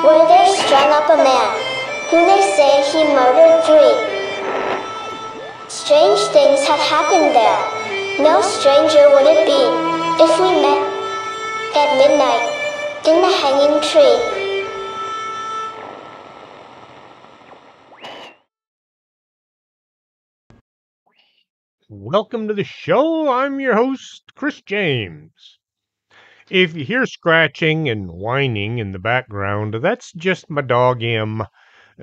where they strung up a man, who they say he murdered 3. Strange things have happened there. No stranger would it be if we met at midnight in the hanging tree. Welcome to the show. I'm your host, Chris James. If you hear scratching and whining in the background, that's just my dog Em.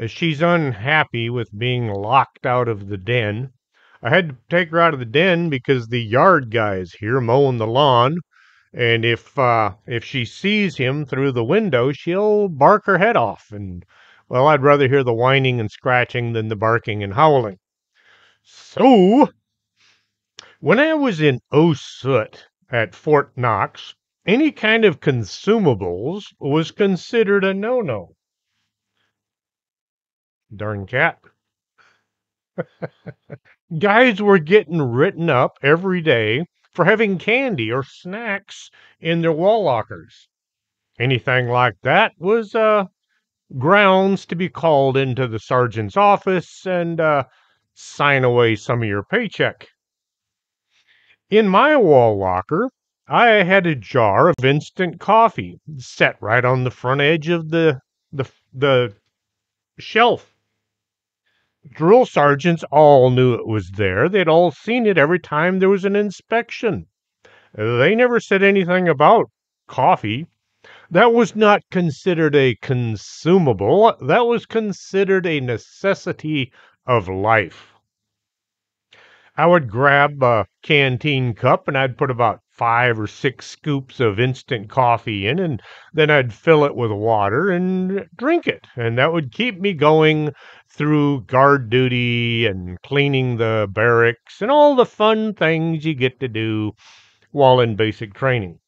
She's unhappy with being locked out of the den. I had to take her out of the den because the yard guy's here mowing the lawn, and if she sees him through the window, she'll bark her head off. And well, I'd rather hear the whining and scratching than the barking and howling. So when I was in Soot at Fort Knox, any kind of consumables was considered a no-no. Darn cat. Guys were getting written up every day for having candy or snacks in their wall lockers. Anything like that was grounds to be called into the sergeant's office and sign away some of your paycheck. In my wall locker, I had a jar of instant coffee set right on the front edge of the shelf. Drill sergeants all knew it was there. They'd all seen it every time there was an inspection. They never said anything about coffee. That was not considered a consumable. That was considered a necessity of life. I would grab a canteen cup and I'd put about 5 or 6 scoops of instant coffee in, and then I'd fill it with water and drink it. And that would keep me going through guard duty and cleaning the barracks and all the fun things you get to do while in basic training.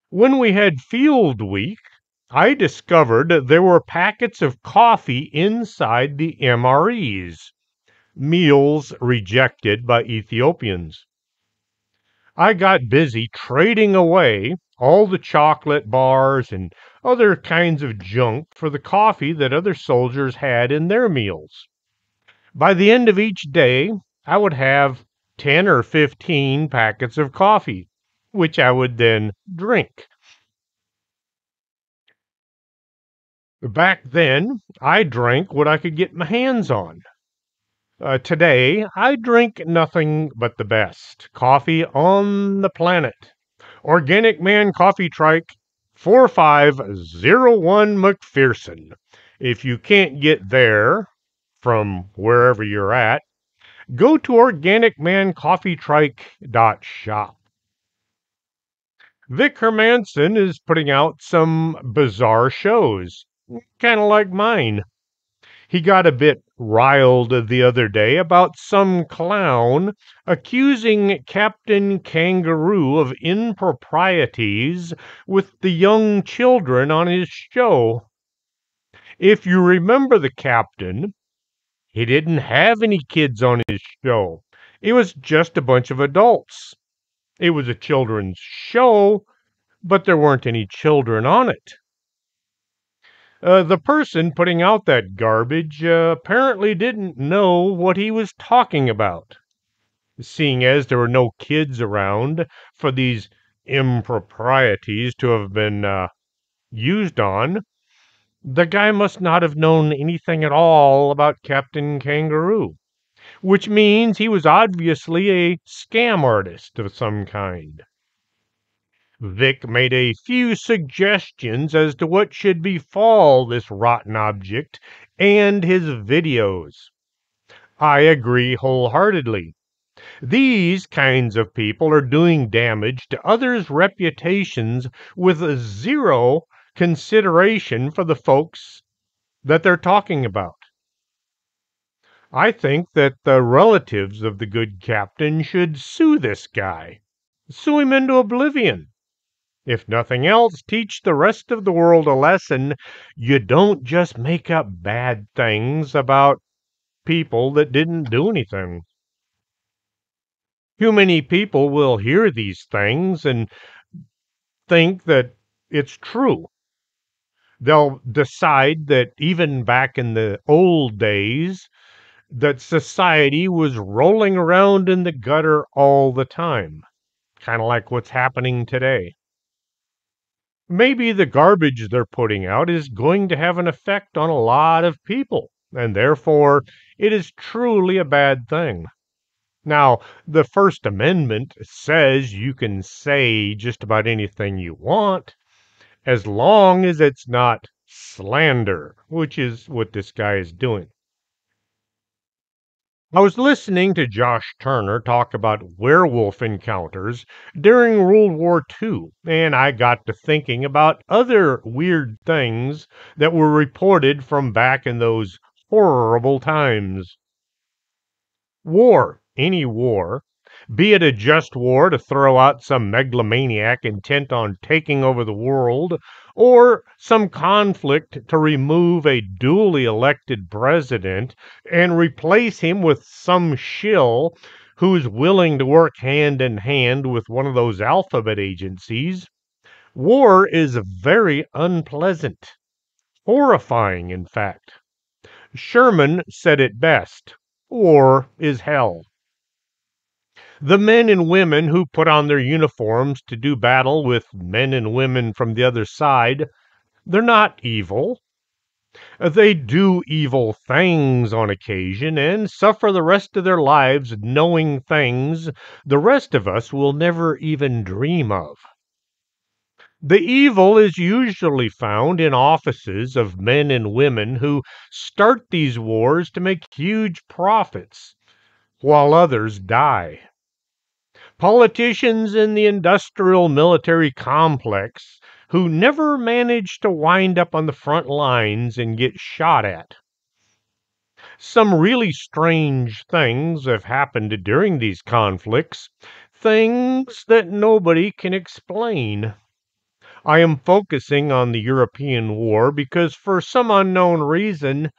When we had field week, I discovered there were packets of coffee inside the MREs, meals rejected by Ethiopians. I got busy trading away all the chocolate bars and other kinds of junk for the coffee that other soldiers had in their meals. By the end of each day, I would have 10 or 15 packets of coffee, which I would then drink. Back then, I drank what I could get my hands on. Today, I drink nothing but the best coffee on the planet. Organic Man Coffee Trike 4501 McPherson. If you can't get there from wherever you're at, go to organicmancoffeetrike.shop. Vic Hermanson is putting out some bizarre shows, kind of like mine. He got a bit riled the other day about some clown accusing Captain Kangaroo of improprieties with the young children on his show. If you remember the captain, he didn't have any kids on his show. It was just a bunch of adults. It was a children's show, but there weren't any children on it. The person putting out that garbage apparently didn't know what he was talking about, seeing as there were no kids around for these improprieties to have been used on. The guy must not have known anything at all about Captain Kangaroo, which means he was obviously a scam artist of some kind. Vic made a few suggestions as to what should befall this rotten object and his videos. I agree wholeheartedly. These kinds of people are doing damage to others' reputations with zero consideration for the folks that they're talking about. I think that the relatives of the good captain should sue this guy, sue him into oblivion. If nothing else, teach the rest of the world a lesson. You don't just make up bad things about people that didn't do anything. Too many people will hear these things and think that it's true. They'll decide that even back in the old days, that society was rolling around in the gutter all the time, kind of like what's happening today. Maybe the garbage they're putting out is going to have an effect on a lot of people, and therefore it is truly a bad thing. Now, the First Amendment says you can say just about anything you want as long as it's not slander, which is what this guy is doing. I was listening to Josh Turner talk about werewolf encounters during World War II, and I got to thinking about other weird things that were reported from back in those horrible times. War, any war, be it a just war to throw out some megalomaniac intent on taking over the world, or some conflict to remove a duly elected president and replace him with some shill who's willing to work hand in hand with one of those alphabet agencies, war is very unpleasant, horrifying, in fact. Sherman said it best: war is hell. The men and women who put on their uniforms to do battle with men and women from the other side, they're not evil. They do evil things on occasion and suffer the rest of their lives knowing things the rest of us will never even dream of. The evil is usually found in offices of men and women who start these wars to make huge profits while others die. Politicians in the industrial military complex who never manage to wind up on the front lines and get shot at. Some really strange things have happened during these conflicts, things that nobody can explain. I am focusing on the European War because, for some unknown reason,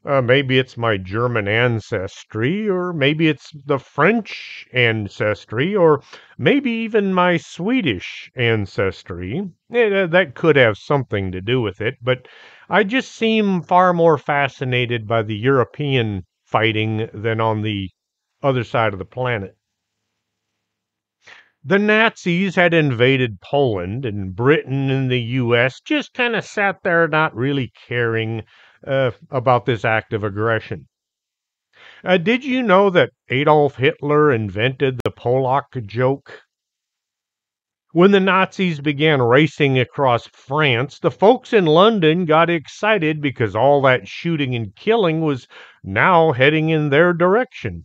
maybe it's my German ancestry, or maybe it's the French ancestry, or maybe even my Swedish ancestry. That could have something to do with it, but I just seem far more fascinated by the European fighting than on the other side of the planet. The Nazis had invaded Poland, and Britain and the U.S. just kind of sat there not really caring about this act of aggression. Did you know that Adolf Hitler invented the Polak joke? When the Nazis began racing across France, the folks in London got excited because all that shooting and killing was now heading in their direction.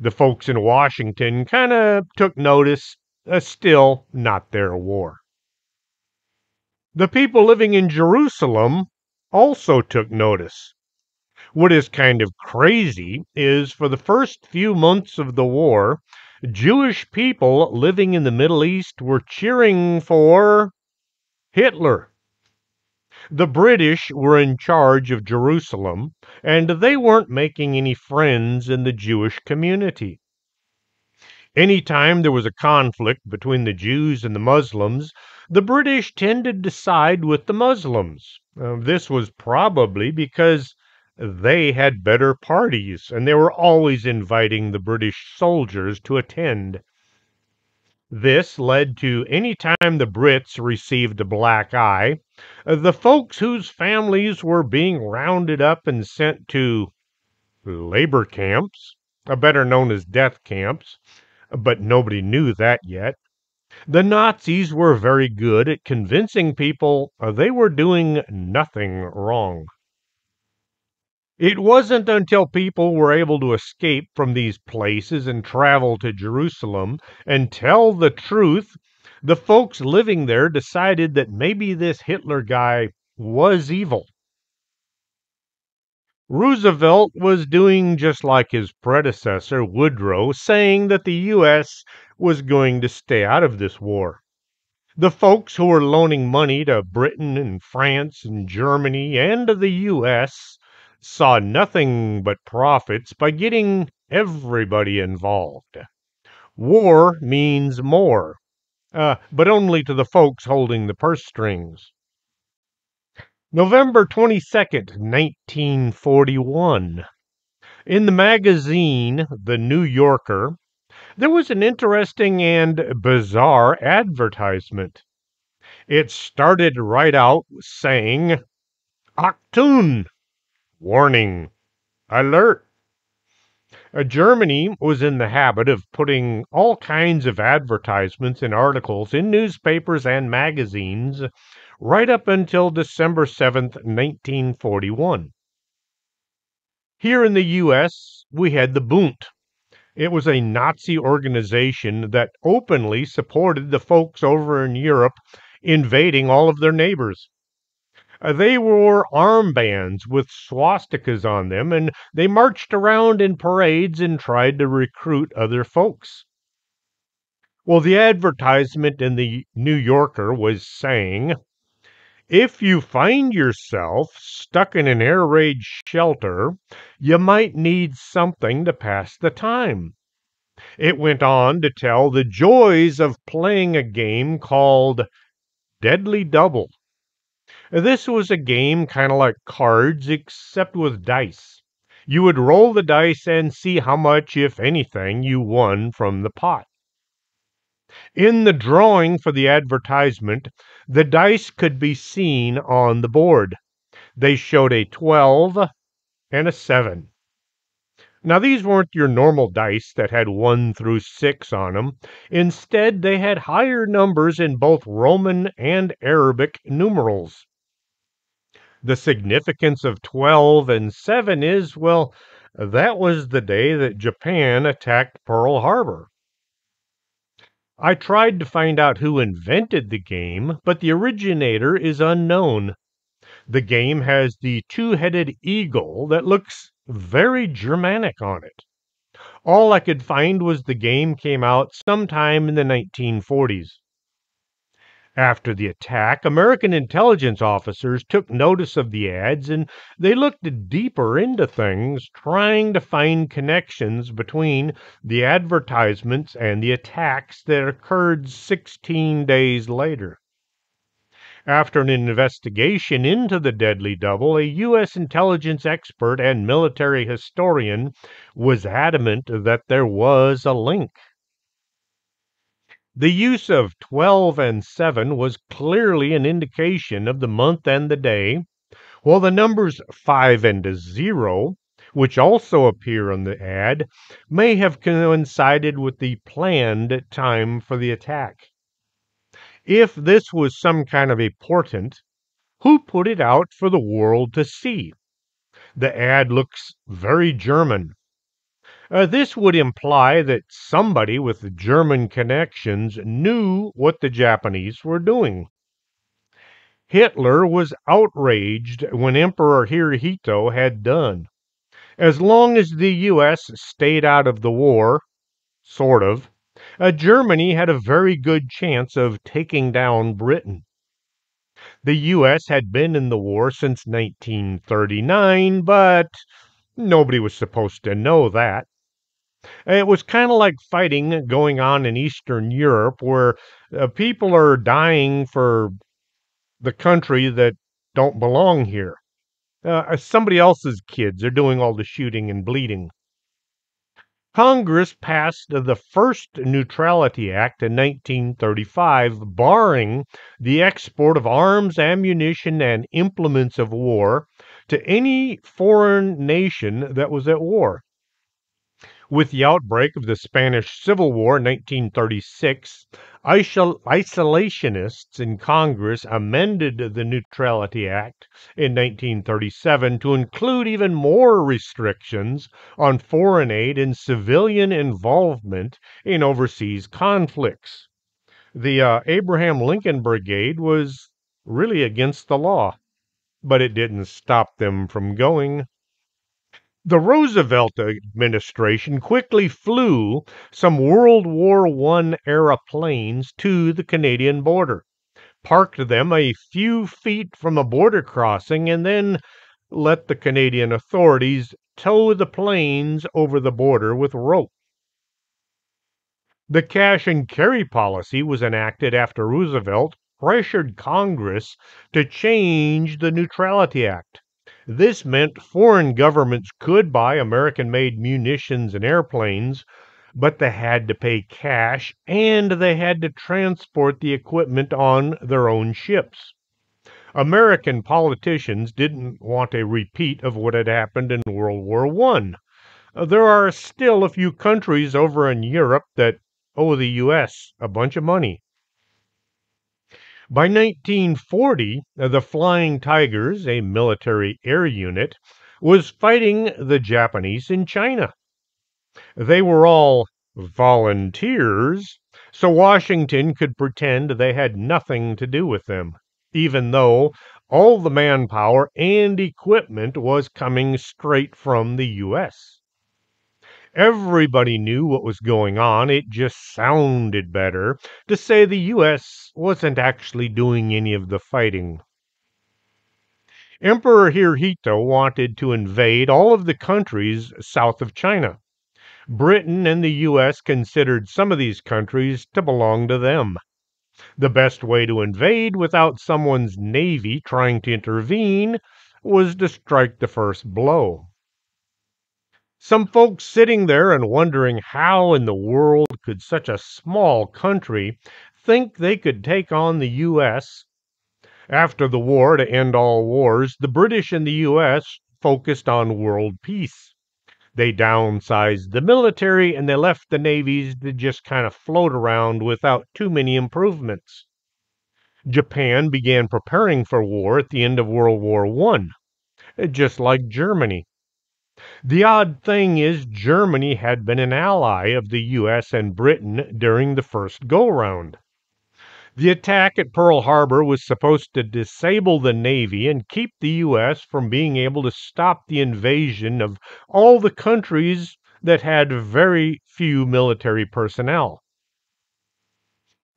The folks in Washington kind of took notice, still not their war. The people living in Jerusalem also took notice. What is kind of crazy is for the first few months of the war, Jewish people living in the Middle East were cheering for Hitler. The British were in charge of Jerusalem, and they weren't making any friends in the Jewish community. Anytime there was a conflict between the Jews and the Muslims, the British tended to side with the Muslims. This was probably because they had better parties, and they were always inviting the British soldiers to attend. This led to any time the Brits received a black eye, the folks whose families were being rounded up and sent to labor camps, better known as death camps, but nobody knew that yet. The Nazis were very good at convincing people they were doing nothing wrong. It wasn't until people were able to escape from these places and travel to Jerusalem and tell the truth, the folks living there decided that maybe this Hitler guy was evil. Roosevelt was doing just like his predecessor, Woodrow, saying that the U.S. was going to stay out of this war. The folks who were loaning money to Britain and France and Germany and to the U.S. saw nothing but profits by getting everybody involved. War means more, but only to the folks holding the purse strings. November 22nd, 1941. In the magazine The New Yorker, there was an interesting and bizarre advertisement. It started right out saying, Achtung! Warning! Alert! Germany was in the habit of putting all kinds of advertisements and articles in newspapers and magazines right up until December 7th, 1941. Here in the U.S., we had the Bund. It was a Nazi organization that openly supported the folks over in Europe invading all of their neighbors. They wore armbands with swastikas on them, and they marched around in parades and tried to recruit other folks. Well, the advertisement in the New Yorker was saying, if you find yourself stuck in an air raid shelter, you might need something to pass the time. It went on to tell the joys of playing a game called Deadly Double. This was a game kind of like cards, except with dice. You would roll the dice and see how much, if anything, you won from the pot. In the drawing for the advertisement, the dice could be seen on the board. They showed a 12 and a 7. Now, these weren't your normal dice that had 1 through 6 on them. Instead, they had higher numbers in both Roman and Arabic numerals. The significance of 12 and 7 is, well, that was the day that Japan attacked Pearl Harbor. I tried to find out who invented the game, but the originator is unknown. The game has the two-headed eagle that looks very Germanic on it. All I could find was the game came out sometime in the 1940s. After the attack, American intelligence officers took notice of the ads and they looked deeper into things, trying to find connections between the advertisements and the attacks that occurred 16 days later. After an investigation into the deadly double, a U.S. intelligence expert and military historian was adamant that there was a link. The use of 12 and 7 was clearly an indication of the month and the day, while the numbers 5 and 0, which also appear on the ad, may have coincided with the planned time for the attack. If this was some kind of a portent, who put it out for the world to see? The ad looks very German. This would imply that somebody with German connections knew what the Japanese were doing. Hitler was outraged when Emperor Hirohito had done. As long as the U.S. stayed out of the war, sort of, Germany had a very good chance of taking down Britain. The U.S. had been in the war since 1939, but nobody was supposed to know that. It was kind of like fighting going on in Eastern Europe where people are dying for the country that don't belong here. Somebody else's kids are doing all the shooting and bleeding. Congress passed the first Neutrality Act in 1935, barring the export of arms, ammunition, and implements of war to any foreign nation that was at war. With the outbreak of the Spanish Civil War in 1936, isolationists in Congress amended the Neutrality Act in 1937 to include even more restrictions on foreign aid and civilian involvement in overseas conflicts. The Abraham Lincoln Brigade was really against the law, but it didn't stop them from going. The Roosevelt administration quickly flew some World War I era planes to the Canadian border, parked them a few feet from a border crossing, and then let the Canadian authorities tow the planes over the border with rope. The cash and carry policy was enacted after Roosevelt pressured Congress to change the Neutrality Act. This meant foreign governments could buy American made munitions and airplanes, but they had to pay cash and they had to transport the equipment on their own ships. American politicians didn't want a repeat of what had happened in World War I. There are still a few countries over in Europe that owe the U.S. a bunch of money. By 1940, the Flying Tigers, a military air unit, was fighting the Japanese in China. They were all volunteers, so Washington could pretend they had nothing to do with them, even though all the manpower and equipment was coming straight from the U.S. Everybody knew what was going on. It just sounded better to say the U.S. wasn't actually doing any of the fighting. Emperor Hirohito wanted to invade all of the countries south of China. Britain and the U.S. considered some of these countries to belong to them. The best way to invade without someone's navy trying to intervene was to strike the first blow. Some folks sitting there and wondering how in the world could such a small country think they could take on the U.S. After the war to end all wars, the British and the U.S. focused on world peace. They downsized the military and they left the navies to just kind of float around without too many improvements. Japan began preparing for war at the end of World War I, just like Germany. The odd thing is, Germany had been an ally of the U.S. and Britain during the first go-round. The attack at Pearl Harbor was supposed to disable the Navy and keep the U.S. from being able to stop the invasion of all the countries that had very few military personnel.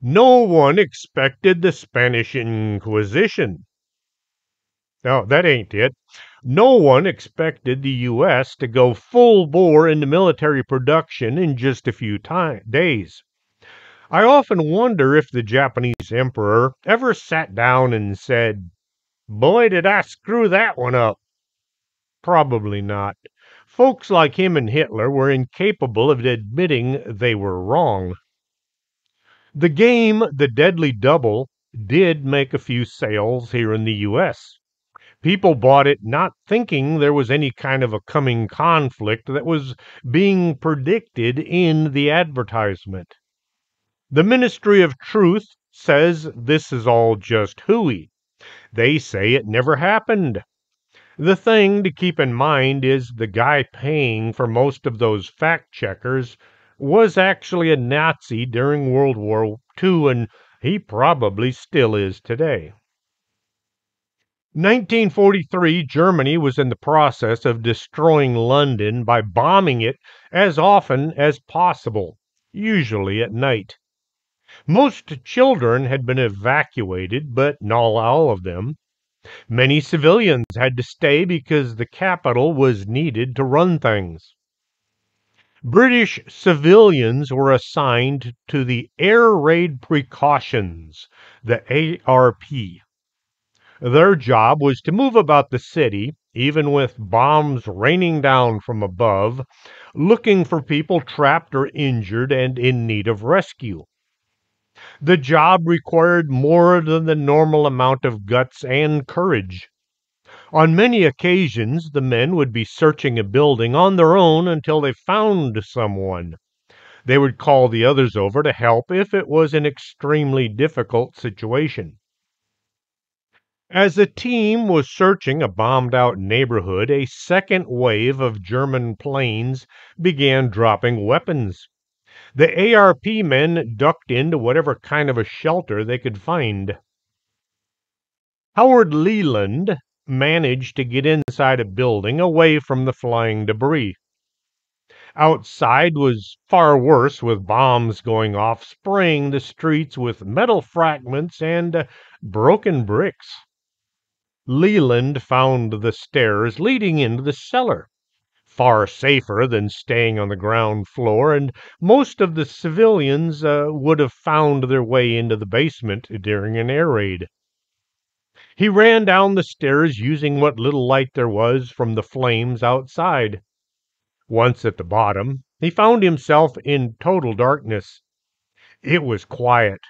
No one expected the Spanish Inquisition. No, that ain't it. No one expected the U.S. to go full bore into military production in just a few days. I often wonder if the Japanese emperor ever sat down and said, "Boy, did I screw that one up." Probably not. Folks like him and Hitler were incapable of admitting they were wrong. The game, The Deadly Double, did make a few sales here in the U.S. People bought it not thinking there was any kind of a coming conflict that was being predicted in the advertisement. The Ministry of Truth says this is all just hooey. They say it never happened. The thing to keep in mind is the guy paying for most of those fact checkers was actually a Nazi during World War II, and he probably still is today. 1943, Germany was in the process of destroying London by bombing it as often as possible, usually at night. Most children had been evacuated, but not all of them. Many civilians had to stay because the capital was needed to run things. British civilians were assigned to the Air Raid Precautions, the ARP. Their job was to move about the city, even with bombs raining down from above, looking for people trapped or injured and in need of rescue. The job required more than the normal amount of guts and courage. On many occasions, the men would be searching a building on their own until they found someone. They would call the others over to help if it was an extremely difficult situation. As the team was searching a bombed-out neighborhood, a second wave of German planes began dropping weapons. The ARP men ducked into whatever kind of a shelter they could find. Howard Leland managed to get inside a building away from the flying debris. Outside was far worse, with bombs going off, spraying the streets with metal fragments and broken bricks. Leland found the stairs leading into the cellar. far safer than staying on the ground floor, and most of the civilians would have found their way into the basement during an air raid. He ran down the stairs using what little light there was from the flames outside. Once at the bottom, he found himself in total darkness. It was quiet.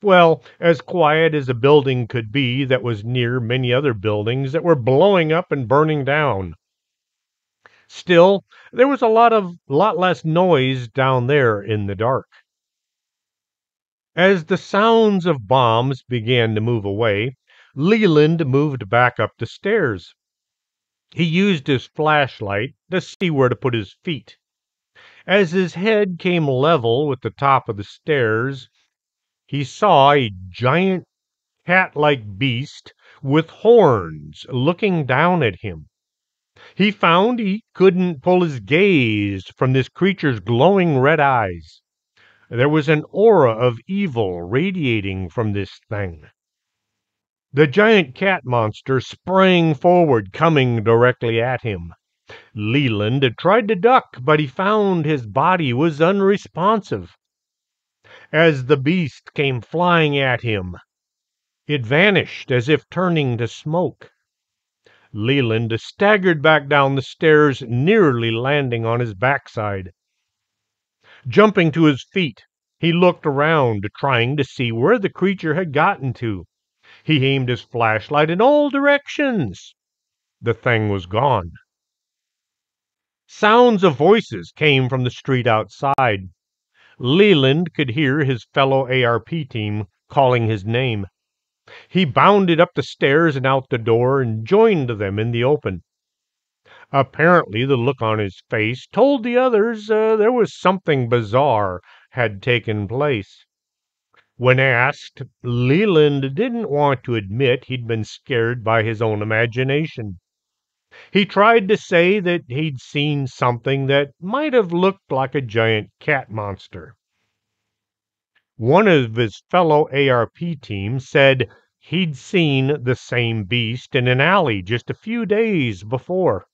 Well, as quiet as a building could be that was near many other buildings that were blowing up and burning down. Still, there was a lot less noise down there in the dark. As the sounds of bombs began to move away, Leland moved back up the stairs. He used his flashlight to see where to put his feet. As his head came level with the top of the stairs, he saw a giant cat-like beast with horns looking down at him. He found he couldn't pull his gaze from this creature's glowing red eyes. There was an aura of evil radiating from this thing. The giant cat monster sprang forward, coming directly at him. Leland tried to duck, but he found his body was unresponsive. As the beast came flying at him, it vanished as if turning to smoke. Leland staggered back down the stairs, nearly landing on his backside. Jumping to his feet, he looked around, trying to see where the creature had gotten to. He aimed his flashlight in all directions. The thing was gone. Sounds of voices came from the street outside. Leland could hear his fellow ARP team calling his name. He bounded up the stairs and out the door and joined them in the open. Apparently, the look on his face told the others there was something bizarre had taken place. When asked, Leland didn't want to admit he'd been scared by his own imagination. He tried to say that he'd seen something that might have looked like a giant cat monster. One of his fellow ARP team said he'd seen the same beast in an alley just a few days before.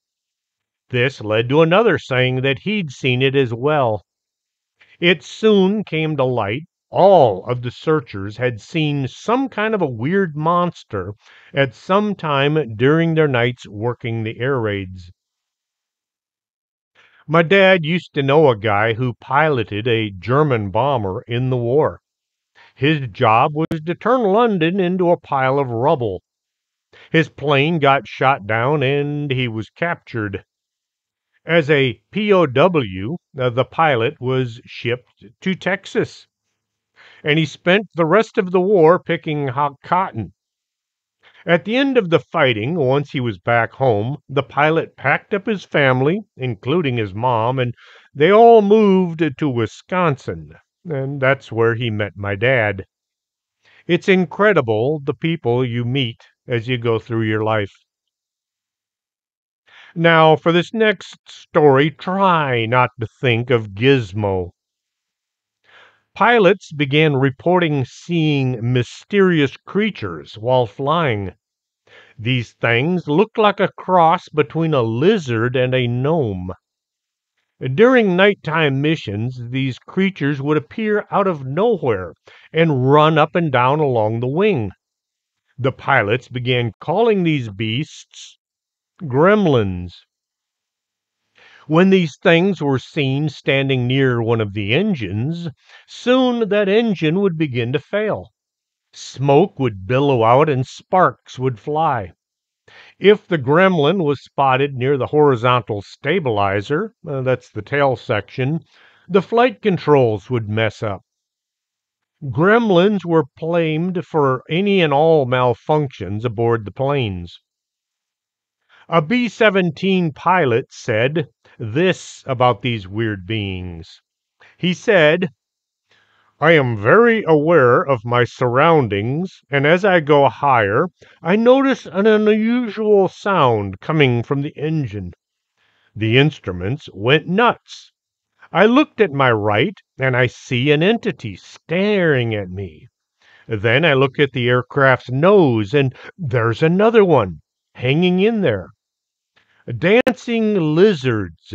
This led to another saying that he'd seen it as well. It soon came to light all of the searchers had seen some kind of a weird monster at some time during their nights working the air raids. My dad used to know a guy who piloted a German bomber in the war. His job was to turn London into a pile of rubble. His plane got shot down and he was captured. As a POW, the pilot was shipped to Texas, and he spent the rest of the war picking hot cotton. At the end of the fighting, once he was back home, the pilot packed up his family, including his mom, and they all moved to Wisconsin, and that's where he met my dad. It's incredible the people you meet as you go through your life. Now, for this next story, try not to think of Gizmo. Pilots began reporting seeing mysterious creatures while flying. These things looked like a cross between a lizard and a gnome. During nighttime missions, these creatures would appear out of nowhere and run up and down along the wing. The pilots began calling these beasts gremlins. When these things were seen standing near one of the engines, soon that engine would begin to fail. Smoke would billow out and sparks would fly. If the gremlin was spotted near the horizontal stabilizer, that's the tail section, the flight controls would mess up. Gremlins were blamed for any and all malfunctions aboard the planes. A B-17 pilot said this about these weird beings. He said, "I am very aware of my surroundings, and as I go higher, I notice an unusual sound coming from the engine. The instruments went nuts. I looked at my right, and I see an entity staring at me. Then I look at the aircraft's nose, and there's another one hanging in there. dancing lizards.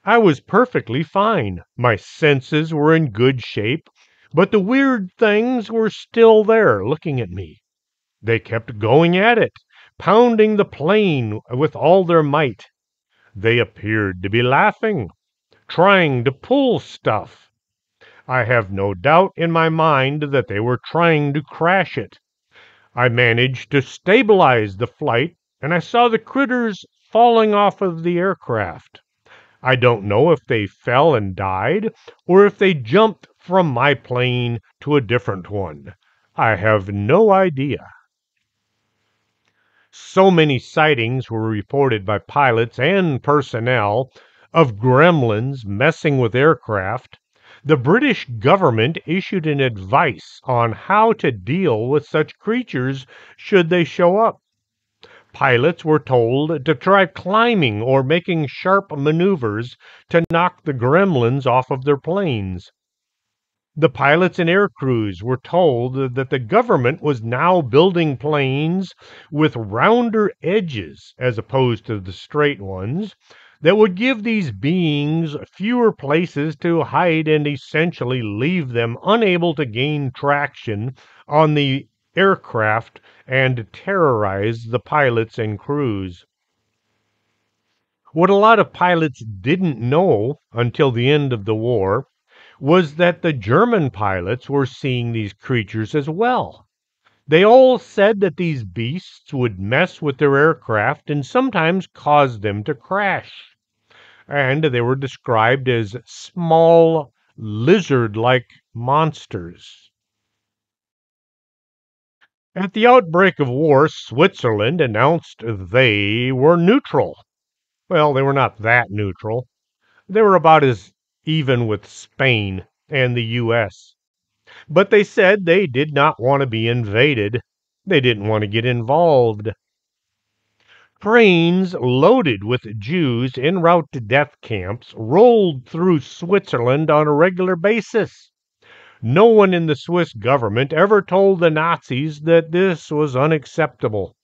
I was perfectly fine. My senses were in good shape, but the weird things were still there looking at me. They kept going at it, pounding the plane with all their might. They appeared to be laughing, trying to pull stuff. I have no doubt in my mind that they were trying to crash it. I managed to stabilize the flight, and I saw the critters falling off of the aircraft. I don't know if they fell and died, or if they jumped from my plane to a different one. I have no idea. So many sightings were reported by pilots and personnel of gremlins messing with aircraft. The British government issued an advice on how to deal with such creatures should they show up. Pilots were told to try climbing or making sharp maneuvers to knock the gremlins off of their planes. The pilots and air crews were told that the government was now building planes with rounder edges as opposed to the straight ones that would give these beings fewer places to hide and essentially leave them unable to gain traction on the aircraft and terrorize the pilots and crews. What a lot of pilots didn't know until the end of the war was that the German pilots were seeing these creatures as well. They all said that these beasts would mess with their aircraft and sometimes cause them to crash. And they were described as small, lizard like monsters. At the outbreak of war, Switzerland announced they were neutral. Well, they were not that neutral. They were about as even with Spain and the U.S. But they said they did not want to be invaded. They didn't want to get involved. Trains loaded with Jews en route to death camps rolled through Switzerland on a regular basis. No one in the Swiss government ever told the Nazis that this was unacceptable.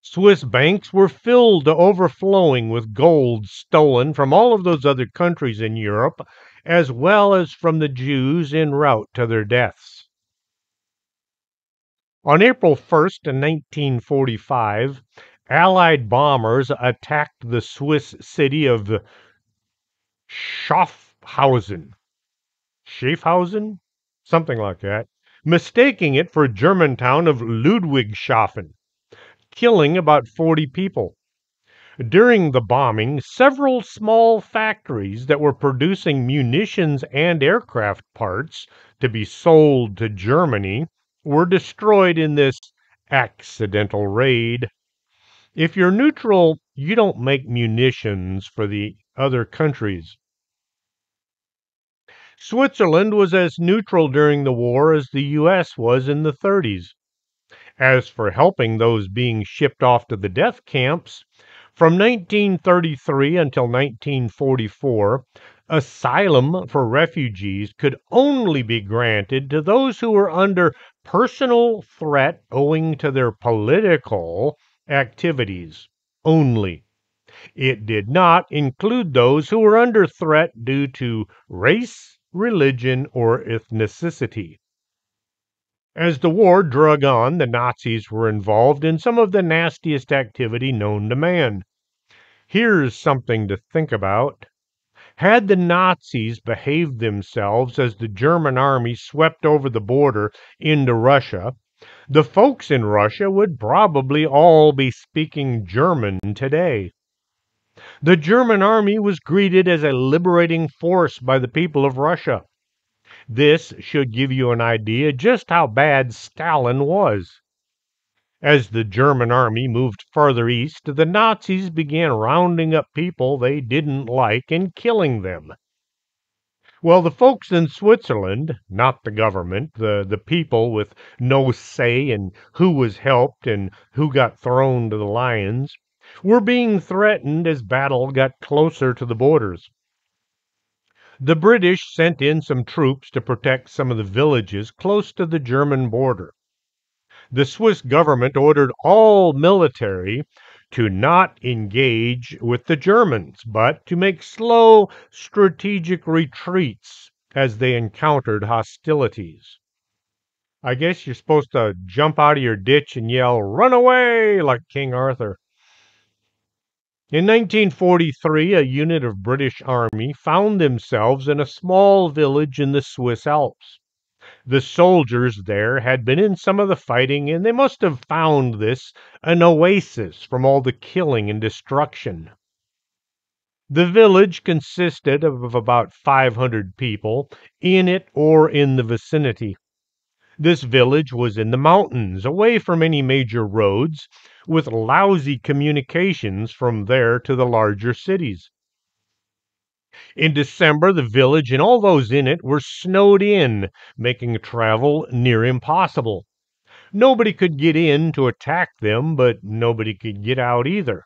Swiss banks were filled to overflowing with gold stolen from all of those other countries in Europe, as well as from the Jews en route to their deaths. On April 1st, 1945, Allied bombers attacked the Swiss city of Schaffhausen. Schaffhausen? Something like that. Mistaking it for German town of Ludwigshafen, killing about 40 people. During the bombing, several small factories that were producing munitions and aircraft parts to be sold to Germany were destroyed in this accidental raid. If you're neutral, you don't make munitions for the other countries. Switzerland was as neutral during the war as the U.S. was in the 30s. As for helping those being shipped off to the death camps, from 1933 until 1944, asylum for refugees could only be granted to those who were under personal threat owing to their political activities only. It did not include those who were under threat due to race, religion, or ethnicity. As the war drug on, the Nazis were involved in some of the nastiest activity known to man. Here's something to think about. Had the Nazis behaved themselves as the German army swept over the border into Russia, the folks in Russia would probably all be speaking German today. The German army was greeted as a liberating force by the people of Russia. This should give you an idea just how bad Stalin was. As the German army moved farther east, the Nazis began rounding up people they didn't like and killing them. Well, the folks in Switzerland, not the government, the people with no say in who was helped and who got thrown to the lions, were being threatened as battle got closer to the borders. The British sent in some troops to protect some of the villages close to the German border. The Swiss government ordered all military to not engage with the Germans, but to make slow strategic retreats as they encountered hostilities. I guess you're supposed to jump out of your ditch and yell, "Run away!" like King Arthur. In 1943, a unit of British Army found themselves in a small village in the Swiss Alps. The soldiers there had been in some of the fighting, and they must have found this an oasis from all the killing and destruction. The village consisted of about 500 people in it or in the vicinity. This village was in the mountains, away from any major roads, with lousy communications from there to the larger cities. In December, the village and all those in it were snowed in, making travel near impossible. Nobody could get in to attack them, but nobody could get out either.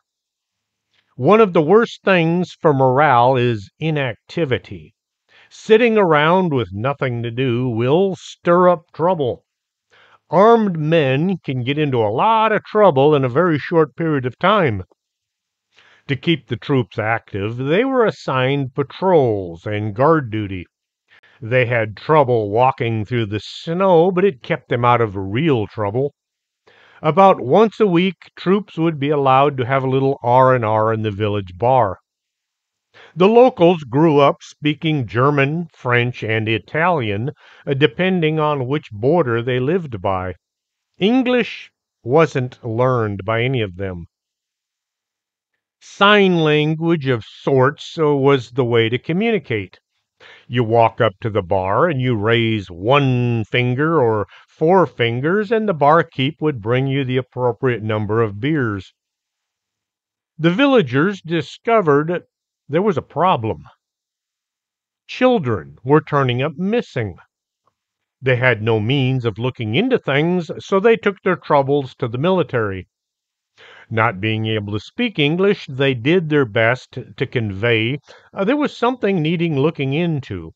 One of the worst things for morale is inactivity. Sitting around with nothing to do will stir up trouble. Armed men can get into a lot of trouble in a very short period of time. To keep the troops active, they were assigned patrols and guard duty. They had trouble walking through the snow, but it kept them out of real trouble. About once a week, troops would be allowed to have a little R&R in the village bar. The locals grew up speaking German, French, and Italian, depending on which border they lived by. English wasn't learned by any of them. Sign language of sorts was the way to communicate. You walk up to the bar and you raise one finger or four fingers, and the barkeep would bring you the appropriate number of beers. The villagers discovered there was a problem. Children were turning up missing. They had no means of looking into things, so they took their troubles to the military. Not being able to speak English, they did their best to convey there was something needing looking into,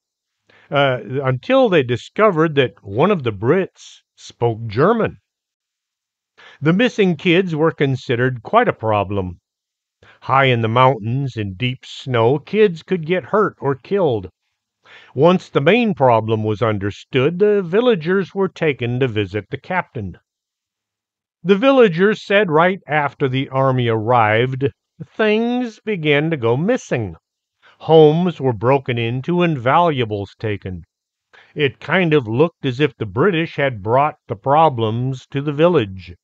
until they discovered that one of the Brits spoke German. The missing kids were considered quite a problem. High in the mountains, in deep snow, kids could get hurt or killed. Once the main problem was understood, the villagers were taken to visit the captain. The villagers said right after the army arrived, things began to go missing. Homes were broken into and valuables taken. It kind of looked as if the British had brought the problems to the village.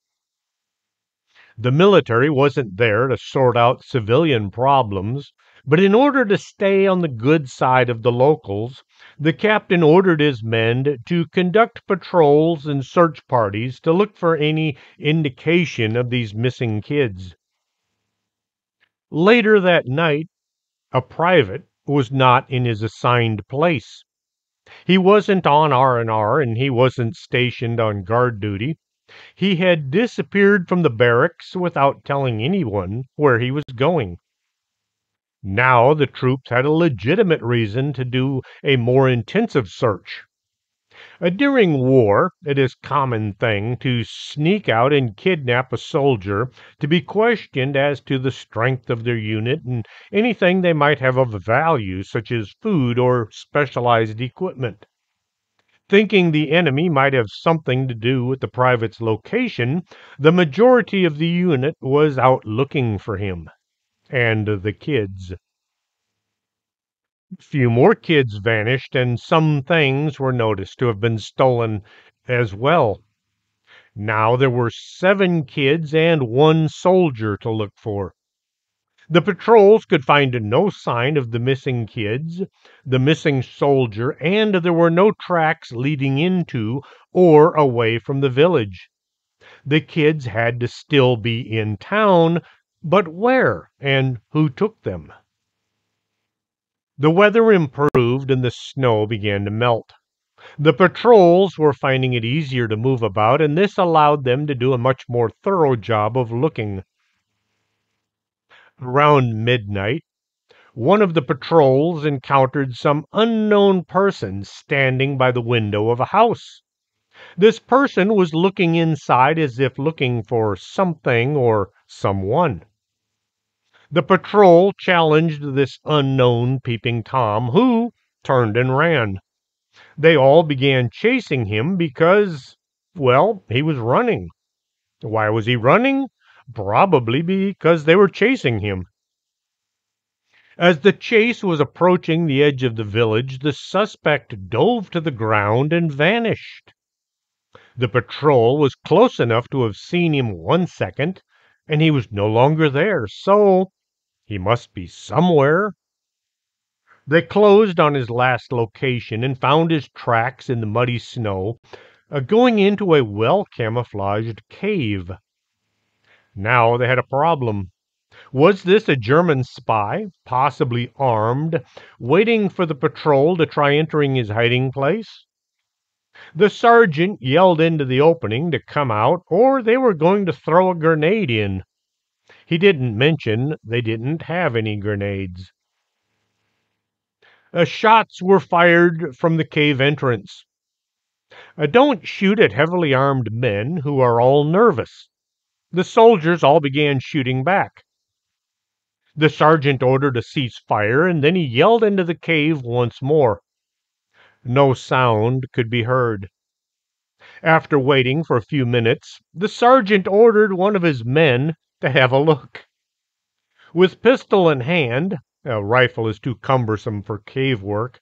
The military wasn't there to sort out civilian problems, but in order to stay on the good side of the locals, the captain ordered his men to conduct patrols and search parties to look for any indication of these missing kids. Later that night, a private was not in his assigned place. He wasn't on R&R and he wasn't stationed on guard duty. He had disappeared from the barracks without telling anyone where he was going. Now the troops had a legitimate reason to do a more intensive search. During war, it is a common thing to sneak out and kidnap a soldier to be questioned as to the strength of their unit and anything they might have of value, such as food or specialized equipment. Thinking the enemy might have something to do with the private's location, the majority of the unit was out looking for him and the kids. A few more kids vanished, and some things were noticed to have been stolen as well. Now there were 7 kids and 1 soldier to look for. The patrols could find no sign of the missing kids, the missing soldier, and there were no tracks leading into or away from the village. The kids had to still be in town, but where and who took them? The weather improved and the snow began to melt. The patrols were finding it easier to move about, and this allowed them to do a much more thorough job of looking. Around midnight, one of the patrols encountered some unknown person standing by the window of a house. This person was looking inside as if looking for something or someone. The patrol challenged this unknown peeping Tom, who turned and ran. They all began chasing him because, well, he was running. Why was he running? Probably because they were chasing him. As the chase was approaching the edge of the village, the suspect dove to the ground and vanished. The patrol was close enough to have seen him 1 second, and he was no longer there, so he must be somewhere. They closed on his last location and found his tracks in the muddy snow, going into a well-camouflaged cave. Now they had a problem. Was this a German spy, possibly armed, waiting for the patrol to try entering his hiding place? The sergeant yelled into the opening to come out, or they were going to throw a grenade in. He didn't mention they didn't have any grenades. Shots were fired from the cave entrance. Don't shoot at heavily armed men who are all nervous. The soldiers all began shooting back. The sergeant ordered a ceasefire, and then he yelled into the cave once more. No sound could be heard. After waiting for a few minutes, the sergeant ordered one of his men to have a look. With pistol in hand, a rifle is too cumbersome for cave work,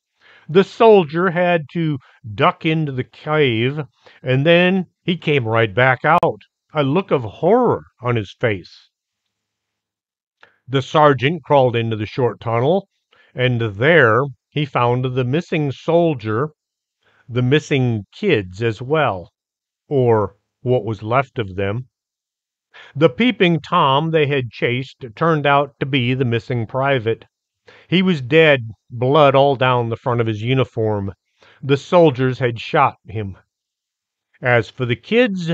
the soldier had to duck into the cave, and then he came right back out, a look of horror on his face. The sergeant crawled into the short tunnel, and there he found the missing soldier, the missing kids as well, or what was left of them. The peeping Tom they had chased turned out to be the missing private. He was dead, blood all down the front of his uniform. The soldiers had shot him. As for the kids,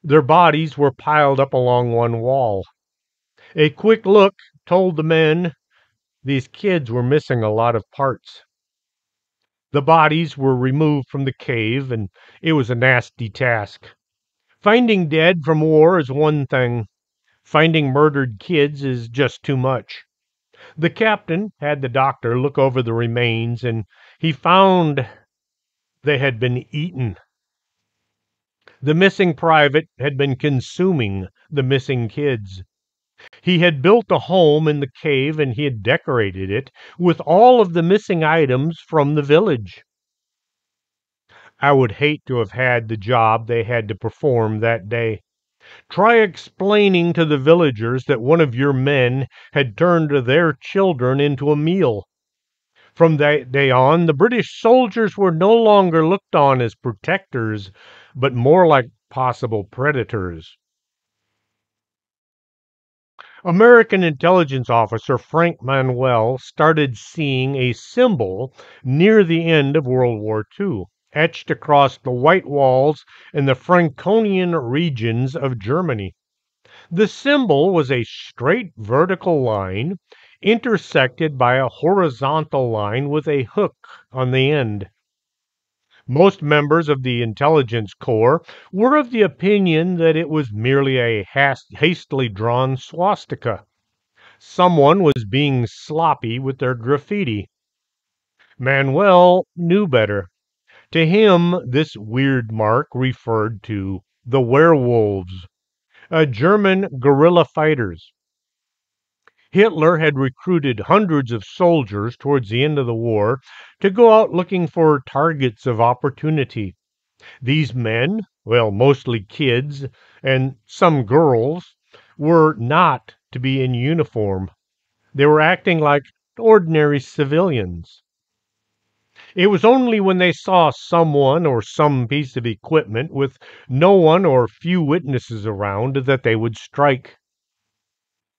their bodies were piled up along one wall. A quick look told the men these kids were missing a lot of parts. The bodies were removed from the cave, and it was a nasty task. Finding dead from war is one thing. Finding murdered kids is just too much. The captain had the doctor look over the remains, and he found they had been eaten. The missing private had been consuming the missing kids. He had built a home in the cave, and he had decorated it with all of the missing items from the village. I would hate to have had the job they had to perform that day. Try explaining to the villagers that one of your men had turned their children into a meal. From that day on, the British soldiers were no longer looked on as protectors, but more like possible predators. American intelligence officer Frank Manuel started seeing a symbol near the end of World War II, etched across the white walls in the Franconian regions of Germany. The symbol was a straight vertical line intersected by a horizontal line with a hook on the end. Most members of the intelligence corps were of the opinion that it was merely a hastily drawn swastika. Someone was being sloppy with their graffiti. Manuel knew better. To him, this weird mark referred to the werewolves, German guerrilla fighters. Hitler had recruited hundreds of soldiers towards the end of the war to go out looking for targets of opportunity. These men, well, mostly kids and some girls, were not to be in uniform. They were acting like ordinary civilians. It was only when they saw someone or some piece of equipment with no one or few witnesses around that they would strike.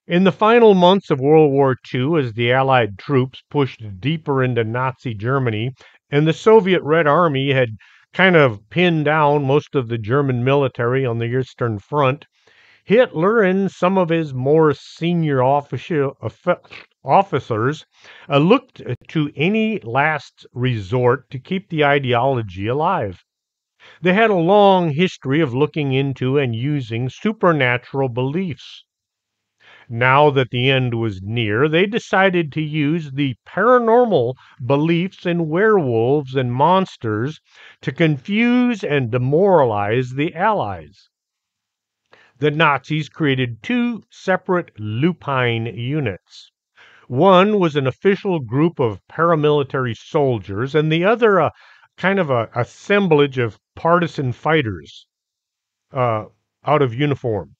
In the final months of World War II, as the Allied troops pushed deeper into Nazi Germany and the Soviet Red Army had kind of pinned down most of the German military on the Eastern Front, Hitler and some of his more senior officers looked to any last resort to keep the ideology alive. They had a long history of looking into and using supernatural beliefs. Now that the end was near, they decided to use the paranormal beliefs in werewolves and monsters to confuse and demoralize the Allies. The Nazis created two separate lupine units. One was an official group of paramilitary soldiers, and the other a kind of a assemblage of partisan fighters uh, out of uniform.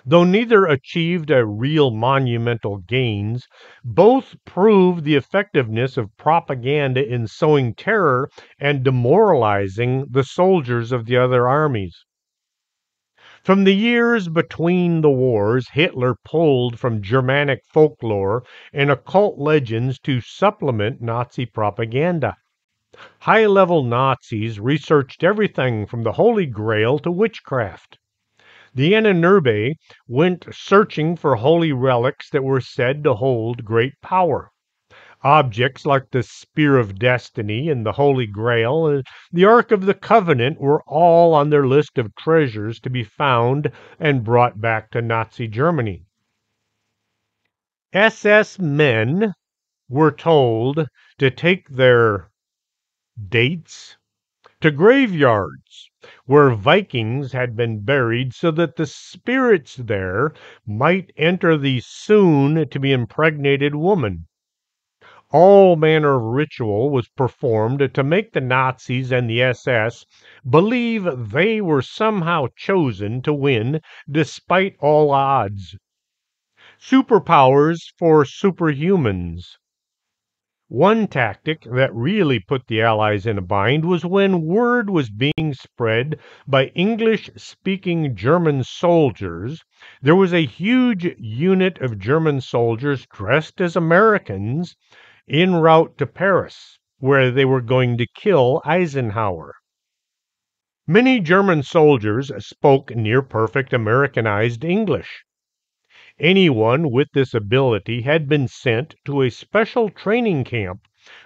Though neither achieved a real monumental gains, both proved the effectiveness of propaganda in sowing terror and demoralizing the soldiers of the other armies. From the years between the wars, Hitler pulled from Germanic folklore and occult legends to supplement Nazi propaganda. High level Nazis researched everything from the Holy Grail to witchcraft. The Ahnenerbe went searching for holy relics that were said to hold great power. Objects like the Spear of Destiny and the Holy Grail and the Ark of the Covenant were all on their list of treasures to be found and brought back to Nazi Germany. SS men were told to take their dates to graveyards where Vikings had been buried so that the spirits there might enter the soon to be impregnated woman. All manner of ritual was performed to make the Nazis and the SS believe they were somehow chosen to win despite all odds. Superpowers for superhumans. One tactic that really put the Allies in a bind was when word was being spread by English-speaking German soldiers. There was a huge unit of German soldiers dressed as Americans en route to Paris, where they were going to kill Eisenhower. Many German soldiers spoke near perfect Americanized English. Anyone with this ability had been sent to a special training camp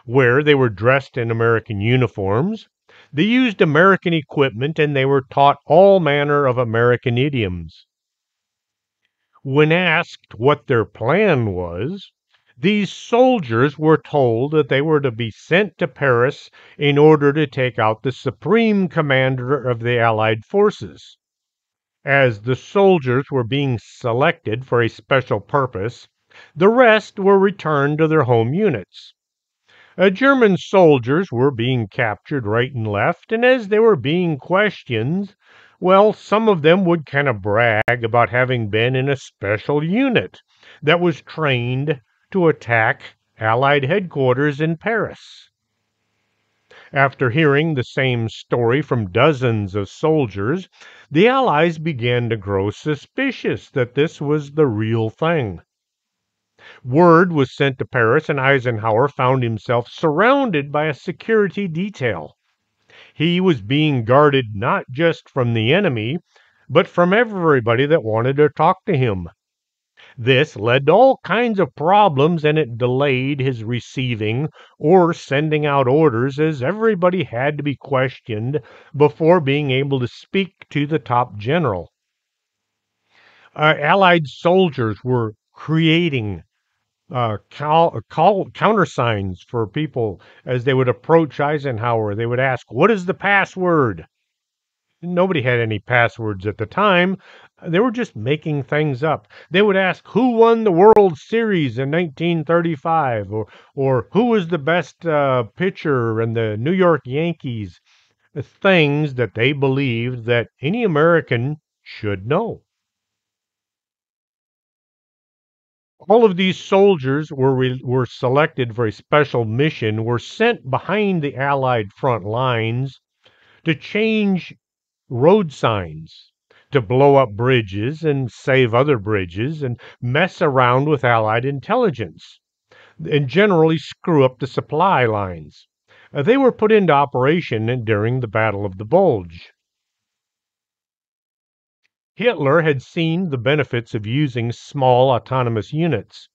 where they were dressed in American uniforms, they used American equipment, and they were taught all manner of American idioms. When asked what their plan was, these soldiers were told that they were to be sent to Paris in order to take out the supreme commander of the Allied forces. As the soldiers were being selected for a special purpose, the rest were returned to their home units. German soldiers were being captured right and left, and as they were being questioned, well, some of them would kind of brag about having been in a special unit that was trained to attack Allied headquarters in Paris. After hearing the same story from dozens of soldiers, the Allies began to grow suspicious that this was the real thing. Word was sent to Paris, and Eisenhower found himself surrounded by a security detail. He was being guarded not just from the enemy, but from everybody that wanted to talk to him. This led to all kinds of problems, and it delayed his receiving or sending out orders, as everybody had to be questioned before being able to speak to the top general. Allied soldiers were creating countersigns for people as they would approach Eisenhower. They would ask, "What is the password?" Nobody had any passwords at the time. They were just making things up. They would ask, "Who won the World Series in 1935?" Or "Who was the best pitcher in the New York Yankees?" Things that they believed that any American should know. All of these soldiers were selected for a special mission, were sent behind the Allied front lines to change road signs, to blow up bridges and save other bridges, and mess around with Allied intelligence, and generally screw up the supply lines. They were put into operation during the Battle of the Bulge. Hitler had seen the benefits of using small autonomous units.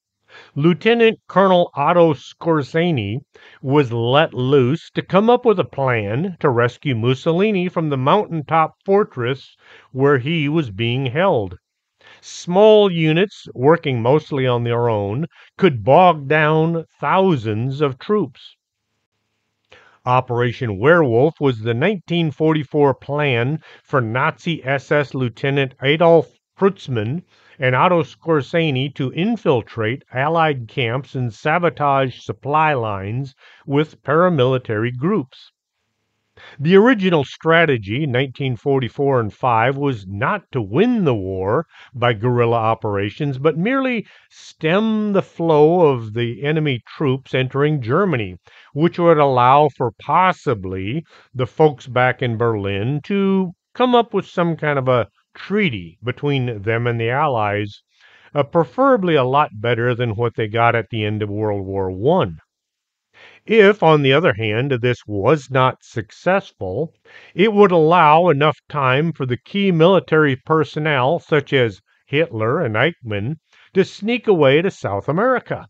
Lieutenant Colonel Otto Skorzeny was let loose to come up with a plan to rescue Mussolini from the mountaintop fortress where he was being held. Small units, working mostly on their own, could bog down thousands of troops. Operation Werewolf was the 1944 plan for Nazi SS Lieutenant Adolf Kreutzmann and Otto Skorzeny to infiltrate Allied camps and sabotage supply lines with paramilitary groups. The original strategy, 1944 and 5, was not to win the war by guerrilla operations, but merely stem the flow of the enemy troops entering Germany, which would allow for possibly the folks back in Berlin to come up with some kind of a treaty between them and the Allies, preferably a lot better than what they got at the end of World War I. If, on the other hand, this was not successful, it would allow enough time for the key military personnel, such as Hitler and Eichmann, to sneak away to South America.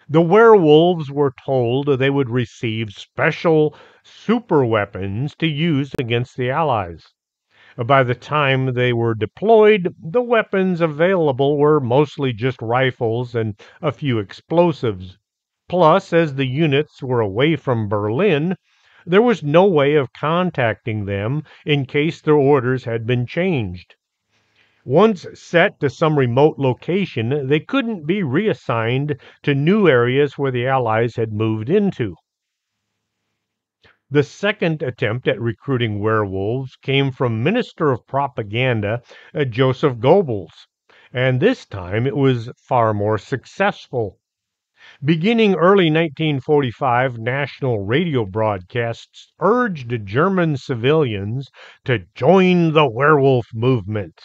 The werewolves were told they would receive special super weapons to use against the Allies. By the time they were deployed, the weapons available were mostly just rifles and a few explosives. Plus, as the units were away from Berlin, there was no way of contacting them in case their orders had been changed. Once set to some remote location, they couldn't be reassigned to new areas where the Allies had moved into. The second attempt at recruiting werewolves came from Minister of Propaganda Joseph Goebbels, and this time it was far more successful. Beginning early 1945, national radio broadcasts urged German civilians to join the werewolf movement,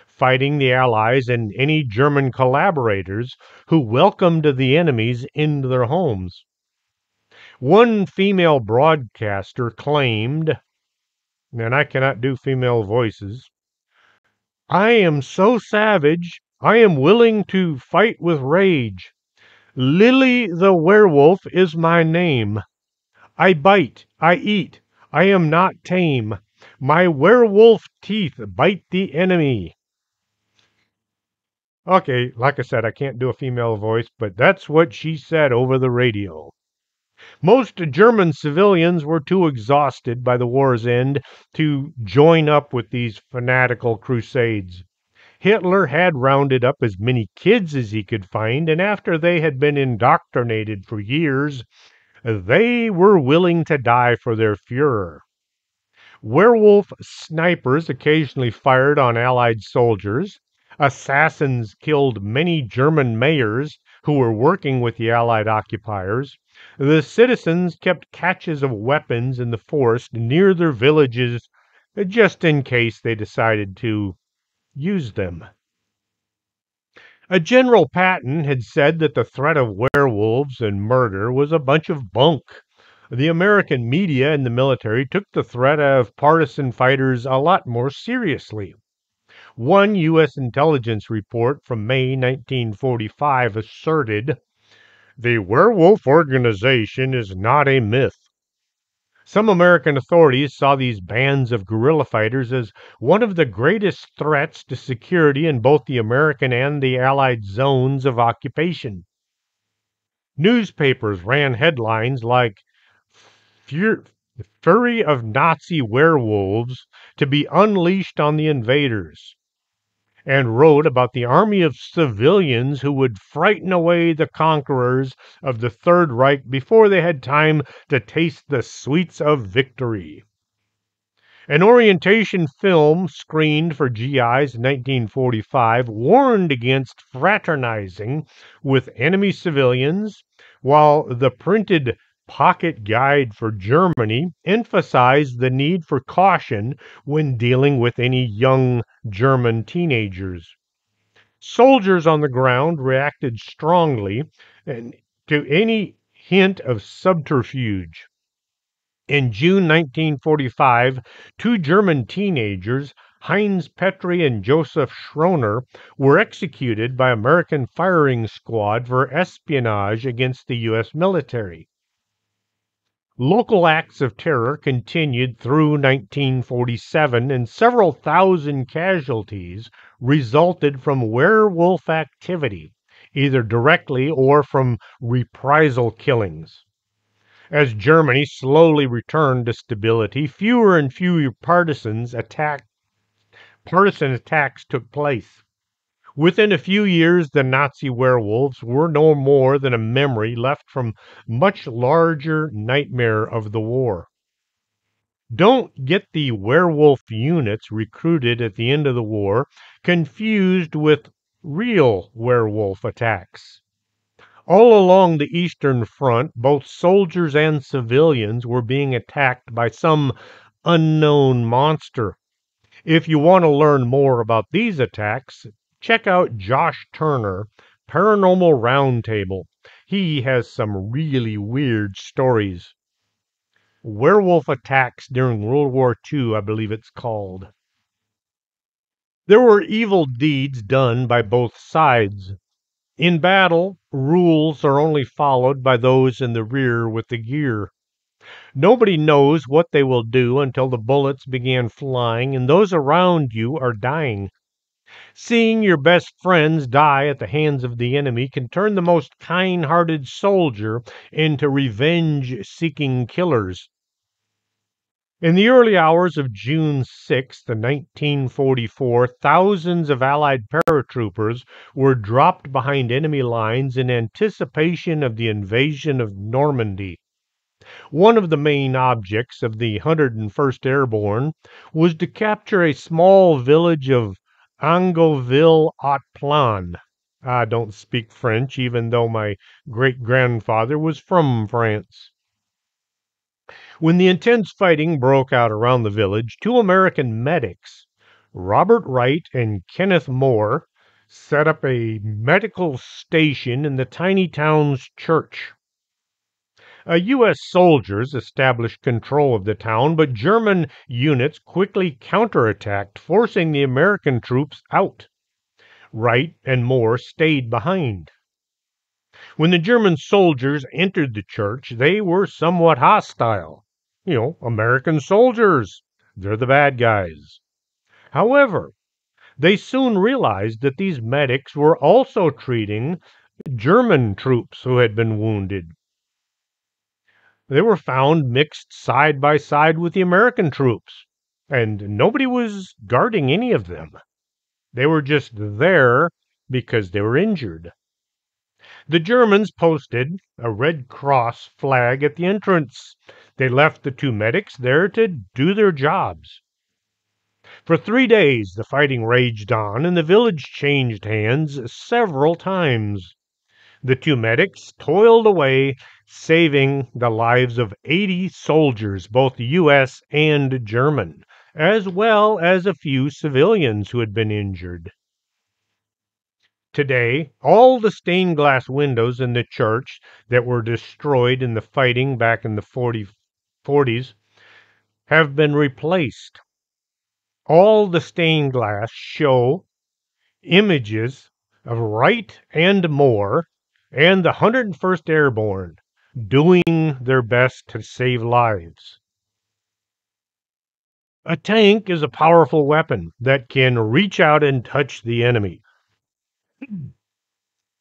fighting the Allies and any German collaborators who welcomed the enemies into their homes. One female broadcaster claimed, and I cannot do female voices, "I am so savage, I am willing to fight with rage. Lily the werewolf is my name. I bite, I eat, I am not tame. My werewolf teeth bite the enemy." Okay, like I said, I can't do a female voice, but that's what she said over the radio. Most German civilians were too exhausted by the war's end to join up with these fanatical crusades. Hitler had rounded up as many kids as he could find, and after they had been indoctrinated for years, they were willing to die for their Fuhrer. Werewolf snipers occasionally fired on Allied soldiers. Assassins killed many German mayors who were working with the Allied occupiers. The citizens kept caches of weapons in the forest near their villages just in case they decided to use them. General Patton had said that the threat of werewolves and murder was a bunch of bunk. The American media and the military took the threat of partisan fighters a lot more seriously. One U.S. intelligence report from May 1945 asserted, "The werewolf organization is not a myth." Some American authorities saw these bands of guerrilla fighters as one of the greatest threats to security in both the American and the Allied zones of occupation. Newspapers ran headlines like "Fury of Nazi Werewolves to be Unleashed on the Invaders," and wrote about the army of civilians who would frighten away the conquerors of the Third Reich before they had time to taste the sweets of victory. An orientation film screened for GIs in 1945 warned against fraternizing with enemy civilians, while the printed Pocket Guide for Germany emphasized the need for caution when dealing with any young German teenagers. Soldiers on the ground reacted strongly to any hint of subterfuge. In June 1945, two German teenagers, Heinz Petri and Joseph Schroner, were executed by American firing squad for espionage against the U.S. military. Local acts of terror continued through 1947, and several thousand casualties resulted from werewolf activity, either directly or from reprisal killings. As Germany slowly returned to stability, fewer and fewer partisan attacks took place. Within a few years, the Nazi werewolves were no more than a memory left from much larger nightmare of the war. Don't get the werewolf units recruited at the end of the war confused with real werewolf attacks. All along the Eastern Front, both soldiers and civilians were being attacked by some unknown monster. If you want to learn more about these attacks, check out Josh Turner, Paranormal Roundtable. He has some really weird stories. Werewolf attacks during World War II, I believe it's called. There were evil deeds done by both sides. In battle, rules are only followed by those in the rear with the gear. Nobody knows what they will do until the bullets begin flying and those around you are dying. Seeing your best friends die at the hands of the enemy can turn the most kind-hearted soldier into revenge-seeking killers. In the early hours of June 6, 1944, thousands of Allied paratroopers were dropped behind enemy lines in anticipation of the invasion of Normandy. One of the main objects of the 101st Airborne was to capture a small village of Angoville-Haut-Plan. I don't speak French, even though my great-grandfather was from France. When the intense fighting broke out around the village, two American medics, Robert Wright and Kenneth Moore, set up a medical station in the tiny town's church. U.S. soldiers established control of the town, but German units quickly counterattacked, forcing the American troops out. Wright and Moore stayed behind. When the German soldiers entered the church, they were somewhat hostile. American soldiers. They're the bad guys. However, they soon realized that these medics were also treating German troops who had been wounded. They were found mixed side by side with the American troops, and nobody was guarding any of them. They were just there because they were injured. The Germans posted a Red Cross flag at the entrance. They left the two medics there to do their jobs. For 3 days, the fighting raged on, and the village changed hands several times. The two medics toiled away, saving the lives of 80 soldiers, both U.S. and German, as well as a few civilians who had been injured. Today, all the stained glass windows in the church that were destroyed in the fighting back in the 40s have been replaced. All the stained glass show images of Wright and Moore and the 101st Airborne doing their best to save lives. A tank is a powerful weapon that can reach out and touch the enemy.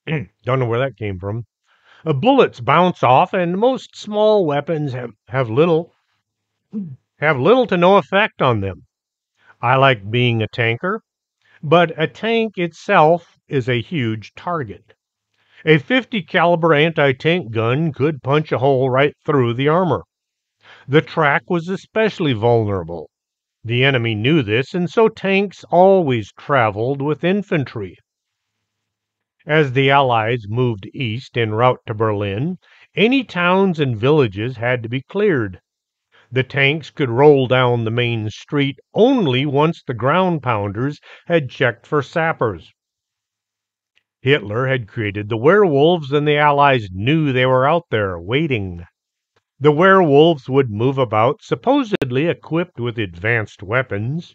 Don't know where that came from. Bullets bounce off, and most small weapons have little to no effect on them. I like being a tanker, but a tank itself is a huge target. A 50 caliber anti-tank gun could punch a hole right through the armor. The track was especially vulnerable. The enemy knew this, and so tanks always traveled with infantry. As the Allies moved east en route to Berlin, any towns and villages had to be cleared. The tanks could roll down the main street only once the ground pounders had checked for sappers. Hitler had created the werewolves, and the Allies knew they were out there waiting. The werewolves would move about, supposedly equipped with advanced weapons,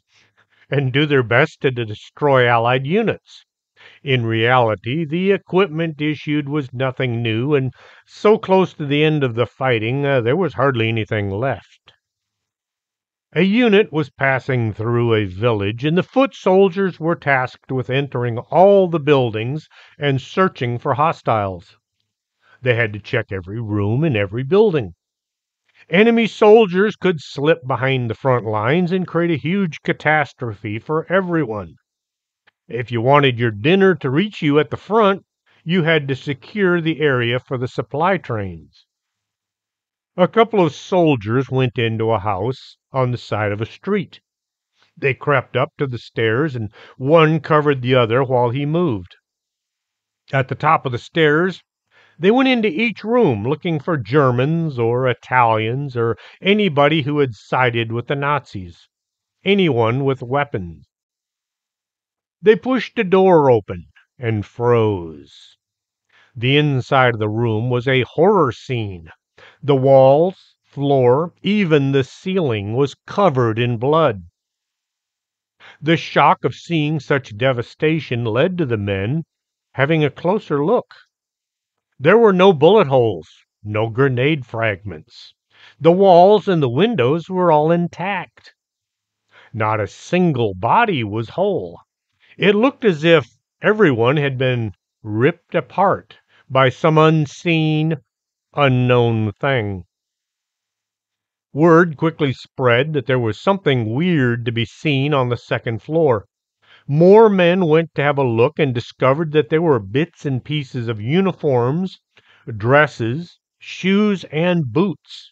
and do their best to destroy Allied units. In reality, the equipment issued was nothing new, and so close to the end of the fighting, there was hardly anything left. A unit was passing through a village, and the foot soldiers were tasked with entering all the buildings and searching for hostiles. They had to check every room in every building. Enemy soldiers could slip behind the front lines and create a huge catastrophe for everyone. If you wanted your dinner to reach you at the front, you had to secure the area for the supply trains. A couple of soldiers went into a house on the side of a street. They crept up to the stairs, and one covered the other while he moved. At the top of the stairs, they went into each room looking for Germans or Italians or anybody who had sided with the Nazis, anyone with weapons. They pushed a door open and froze. The inside of the room was a horror scene. The walls, floor, even the ceiling was covered in blood. The shock of seeing such devastation led to the men having a closer look. There were no bullet holes, no grenade fragments. The walls and the windows were all intact. Not a single body was whole. It looked as if everyone had been ripped apart by some unseen, unknown thing. Word quickly spread that there was something weird to be seen on the second floor. More men went to have a look and discovered that there were bits and pieces of uniforms, dresses, shoes, and boots.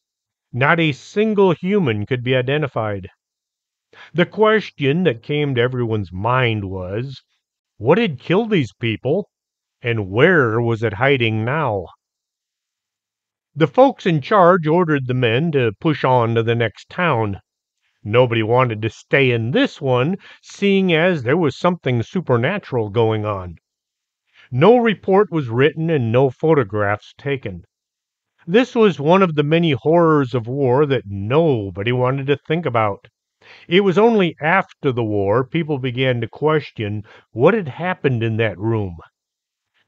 Not a single human could be identified. The question that came to everyone's mind was, what had killed these people, and where was it hiding now? The folks in charge ordered the men to push on to the next town. Nobody wanted to stay in this one, seeing as there was something supernatural going on. No report was written and no photographs taken. This was one of the many horrors of war that nobody wanted to think about. It was only after the war people began to question what had happened in that room.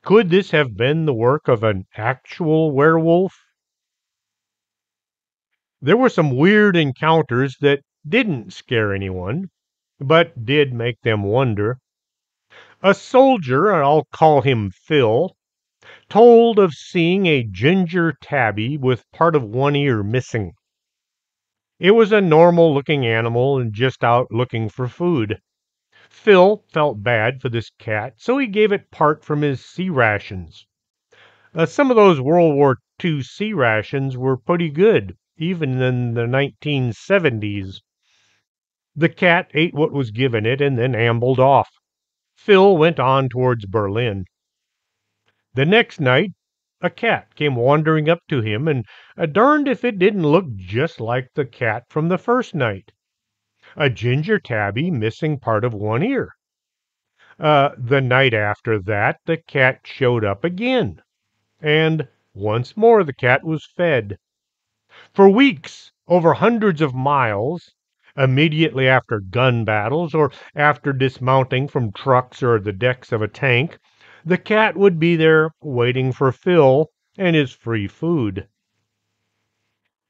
Could this have been the work of an actual werewolf? There were some weird encounters that didn't scare anyone, but did make them wonder. A soldier, I'll call him Phil, told of seeing a ginger tabby with part of one ear missing. It was a normal looking animal and just out looking for food. Phil felt bad for this cat, so he gave it part from his sea rations. Some of those World War II sea rations were pretty good, even in the 1970s. The cat ate what was given it and then ambled off. Phil went on towards Berlin. The next night, a cat came wandering up to him, and darned if it didn't look just like the cat from the first night. A ginger tabby missing part of one ear. The night after that, the cat showed up again, and once more the cat was fed. For weeks, over hundreds of miles, immediately after gun battles or after dismounting from trucks or the decks of a tank, the cat would be there waiting for Phil and his free food.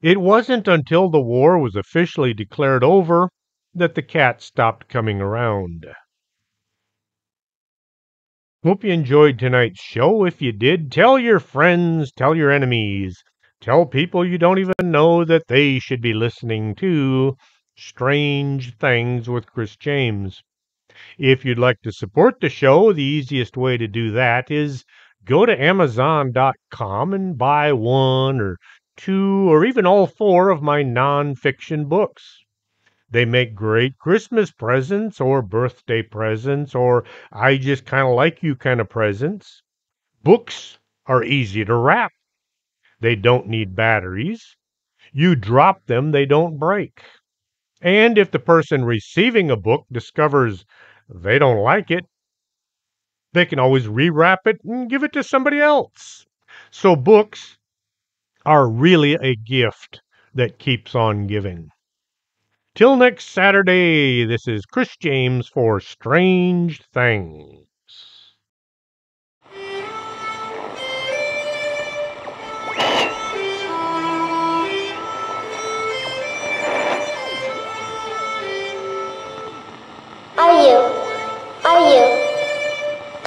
It wasn't until the war was officially declared over that the cat stopped coming around. Hope you enjoyed tonight's show. If you did, tell your friends, tell your enemies, tell people you don't even know that they should be listening to Strange Things with Chris James. If you'd like to support the show, the easiest way to do that is go to Amazon.com and buy one or two or even all four of my nonfiction books. They make great Christmas presents or birthday presents or I just kind of like you kind of presents. Books are easy to wrap. They don't need batteries. You drop them, they don't break. And if the person receiving a book discovers they don't like it, they can always rewrap it and give it to somebody else. So books are really a gift that keeps on giving. Till next Saturday, this is Chris James for Strange Things.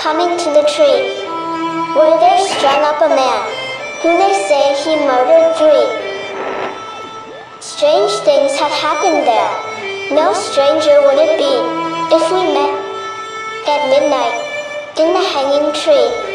coming to the tree, where there strung up a man, who they say he murdered 3. Strange things have happened there. No stranger would it be if we met at midnight in the hanging tree.